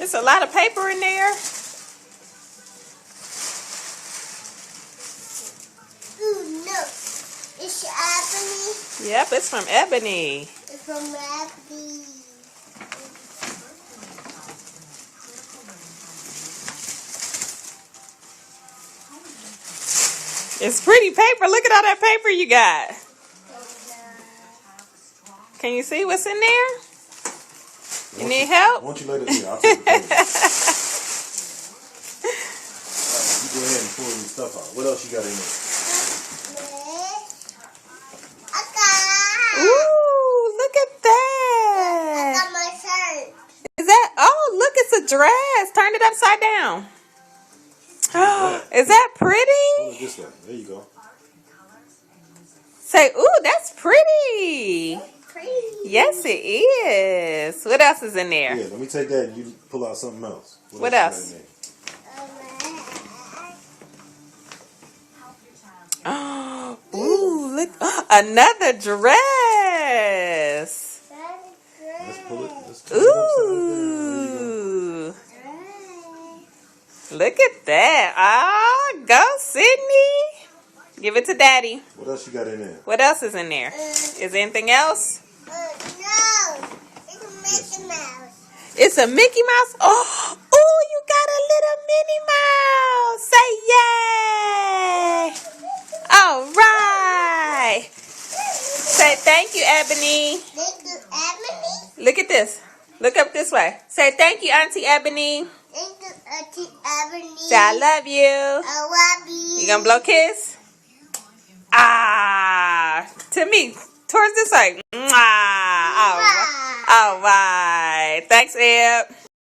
It's a lot of paper in there. Ooh, no. It's Ebony. Yep, it's from Ebony. It's from Ebony. It's pretty paper. Look at all that paper you got. Can you see what's in there? You need help? Why don't you let it here? I'll take the paper. You go ahead and pull your stuff out. What else you got in there? Ooh, look at I that. got my shirt. Is that? Oh, look, it's a dress. Turn it upside down. Is that Hold it pretty? this way. There you go. Say, ooh, that's pretty. Pretty. Yes, it is. What else is in there? Yeah, let me take that and you pull out something else. What you else? got in there? Oh, ooh, look. Another dress. Let's pull it. Let's turn it upside down. Ooh. Look at that. Ah, go, Sydney. Give it to Daddy. What else you got in there? What else is in there? Is there anything else? No. It's a Mickey Mouse. It's a Mickey Mouse. Oh, ooh, you got a little Minnie Mouse. Say yay. All right. Say thank you, Ebony. Thank you, Ebony. Look at this. Look up this way. Say thank you, Auntie Ebony. Thank you, Auntie Ebony. Say I love you. I love you. You gonna blow kiss? Ah, to me, towards this side. Mwah. All right. Thanks, Eb.